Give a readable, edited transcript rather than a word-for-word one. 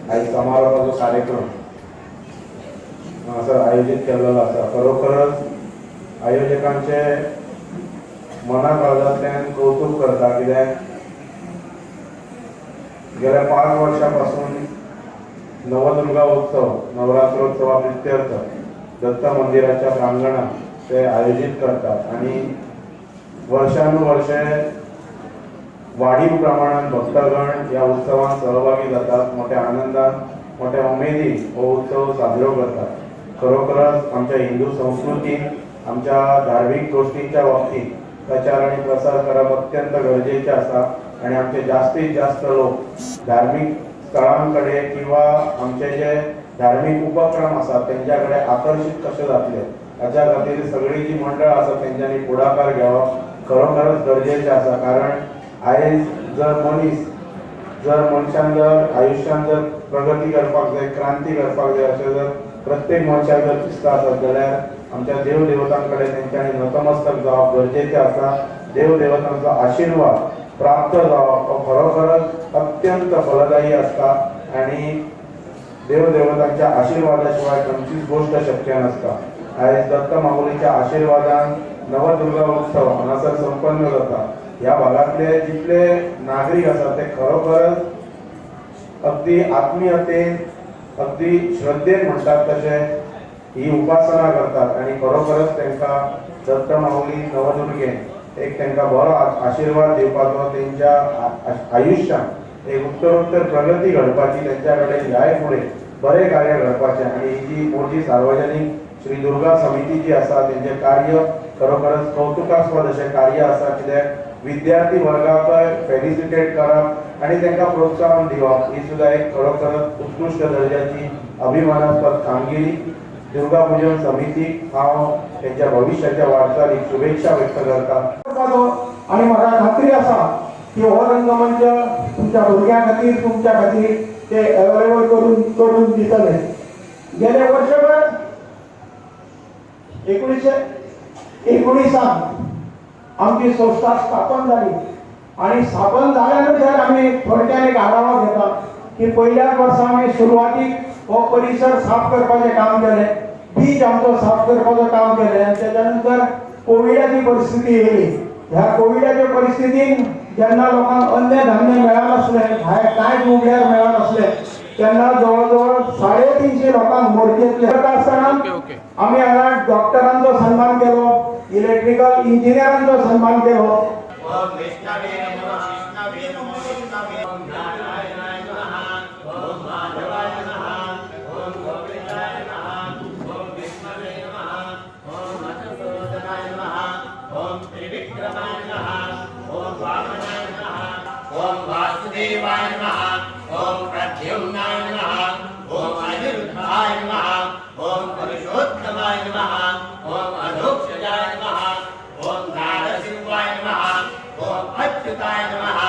आज समारोहाचो कार्यक्रम असं आयोजित केलेलो असा. खरोखरच आयोजकांचे मना काळजांतल्यान कौतुक करता, कित्याक गेल्या 5 वर्षांपासून नवदुर्गा उत्सव नवरात्रोत्सवा प्रित्यर्थ दत्त मंदिराच्या प्रांगणात ते आयोजित करतात आणि वर्षानुवर्षे वाढीव प्रमाणात भक्तगण या उत्सवात सहभागी जातात. मोठ्या आनंदात मोठ्या उमेदीन हो उत्सव साजरो करतात. खरोखरच आमच्या हिंदू संस्कृतीत आमच्या धार्मिक गोष्टींच्या बाबतीत प्रचार आणि प्रसार करप अत्यंत गरजेचे आसा आणि आमचे जास्तीत जास्त लोक धार्मिक स्थळांकडे किंवा आमचे जे धार्मिक उपक्रम असतात त्यांच्याकडे आकर्षित कसे जातले हाच्या खातीर सगळी जी मंडळ असतात त्यांच्यानी पुढाकार घेवप खरोखरच गरजेचे आसा. कारण आयज जर मनशान जर आयुष्यात जर प्रगती करपाक जाय, क्रांती करपाक जाय अशें जर प्रत्येक मनशाक जर दिसता आसत जाल्यार आमच्या देव देवतांकडे तेंच्यांनी नतमस्तक जावप गरजेचें आसा. देव देवतांचो आशीर्वाद प्राप्त जावप हो खरोखरच अत्यंत फलदायी आसता आणि देव देवतांच्या आशीर्वादा शिवाय खंयचीच गोष्ट शक्य नसता. आयज दत्त माऊलीच्या आशीर्वादान नवदुर्गा उत्सव हांगासर संपन्न जाता. ह्या भागातले जितले नागरिक असतात ते खरोखरच अगदी आत्मीयतेन अगदी श्रद्धेन म्हणतात तसे ही उपासना करतात आणि खरोखरच त्यांना दत्त माऊली नवदुर्गेन एक त्यांना बरो आशीर्वाद दिवपाचो, त्यांच्या आयुष्यात एक उत्तरोत्तर प्रगती घडपाची त्यांच्याकडे ह्याय फुडें बरे कार्य घडपाचे आणि ही जी मोठी सार्वजनिक श्री दुर्गा समिती जी आसा त्यांचे कार्य खरोखरच कौतुकास्पद असे कार्य आसा. कित्याक विद्यार्थी वर्गाक फेलिसिटेट करप आणि त्यांना प्रोत्साहन दिवप ही सुद्धा एक खरोखरच उत्कृष्ट दर्जाची अभिमानास्पद कामगिरी. दुर्गा पूजन समितीक हांव त्यांच्या भविष्याच्या वाटचालीक शुभेच्छा व्यक्त करता आणि म्हाका खात्री आसा की हो रंगमंच तुमच्या भुरग्यां खातीर तुमच्या खातीर ते अवेलेबल करून दितले. गेले वर्षभर 1919 आमची संस्था स्थापन झाली आणि स्थापन झाल्यानंतर आम्ही थोडक्यान एक आढावा घेता की पहिल्याच वर्सा आम्ही सुरुवातीक हो परिसर साफ करपाचें काम केलें, बीच आमचो साफ करपाचें काम केलें आणि त्याच्यानंतर कोविडाची परिस्थिती येयली. ह्या कोविडाच्या परिस्थितीन जेन्ना लोकांक अन्न धान्य मेळनासलें, भायर कांयच उगड्यार मेळनासलें तेन्ना जवळ 350 लोकांक मोर्चेंतले आसतना आम्ही हांगा डॉक्टरांचो सन्मान केलो, इलेक्ट्रिकल इंजिनियरांचो सन्मान केलो. वासुदेवाय नमः. ओम प्रद्युम्नाय नमः. ओम अनिरुद्धाय नमः. ओम पुरुषोत्तमाय नमः. ओम अधोक्षजाय नमः. ओम नारसिंहाय नमः. ओम अच्युताय नमः.